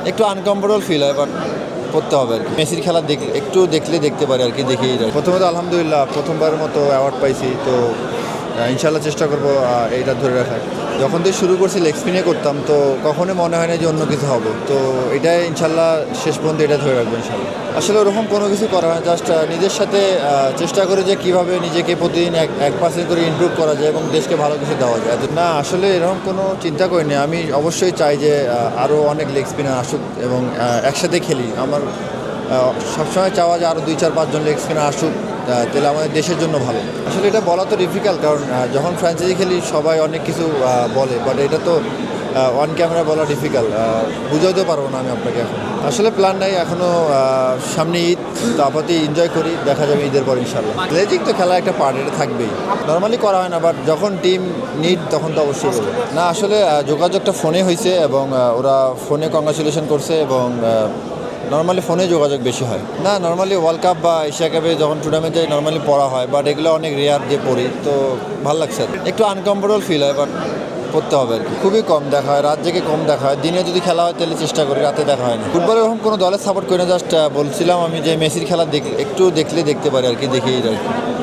একটু uncomfortable feel হয়, but করতে হবে আর কি। মেসির খেলা একটু দেখলে দেখতে পারি আর কি, দেখেই যায়। প্রথমে তো আলহামদুলিল্লাহ প্রথমবারের মতো অ্যাওয়ার্ড পাইছি, তো ইনশাল্লাহ চেষ্টা করবো এইটা ধরে রাখার। যখন থেকে শুরু করছি লেগ স্পিনে করতাম, তো কখনোই মনে হয় না যে অন্য কিছু হবে, তো এটাই ইনশাল্লাহ শেষ পর্যন্ত এটা ধরে রাখবো ইনশাল্লাহ। আসলে ওরকম কোনো কিছু করা হয়, জাস্ট নিজের সাথে চেষ্টা করে যে কীভাবে নিজেকে প্রতিদিন 1% করে ইমপ্রুভ করা যায় এবং দেশকে ভালো কিছু দেওয়া যায়। না, আসলে এরকম কোনো চিন্তা করিনি। আমি অবশ্যই চাই যে আরও অনেক লেগ স্পিনার আসুক এবং একসাথে খেলি। আমার সবসময় চাওয়া যে আরও 2-4-5 জন লেগ স্পিনার আসুক, তাহলে আমাদের দেশের জন্য ভালো। আসলে এটা বলা তো ডিফিকাল্ট, কারণ যখন ফ্র্যাঞ্চাইজি খেলি সবাই অনেক কিছু বলে, বাট এটা তো অন ক্যামেরা বলা ডিফিকাল্ট, বুঝাইতে পারবো না আমি আপনাকে এখন। আসলে প্ল্যান নাই এখনও, সামনে ঈদ, তো আপাতত এনজয় করি, দেখা যাবে ঈদের পর ইনশাল্লাহ। স্লেজিং তো খেলা একটা পার্ট, এটা থাকবেই। নর্মালি করা হয় না, বাট যখন টিম নিড তখন তো অবশ্যই করবো। না, আসলে যোগাযোগটা ফোনে হয়েছে এবং ওরা ফোনে কংগ্রাচুলেশন করছে এবং নর্মালি ফোনে যোগাযোগ বেশি হয়। না, নর্মালি ওয়ার্ল্ড কাপ বা এশিয়া কাপে যখন টুর্নামেন্টে নর্মালি পড়া হয়, বাট এগুলো অনেক রেয়ার যে পড়ি, তো ভালো লাগছে। একটু আনকমফোর্টেবল ফিল হয়, বাট করতে হবে আর কি। খুবই কম দেখা হয়, রাত জেগে কম দেখা হয়। দিনে যদি খেলা হয় তাহলে চেষ্টা করি, রাতে দেখা হয় না। ফুটবলে এরকম কোনো দলের সাপোর্ট করি না, জাস্ট বলছিলাম আমি যে মেসির খেলা একটু দেখলে দেখতে পারি আর কি, দেখেই আর কি।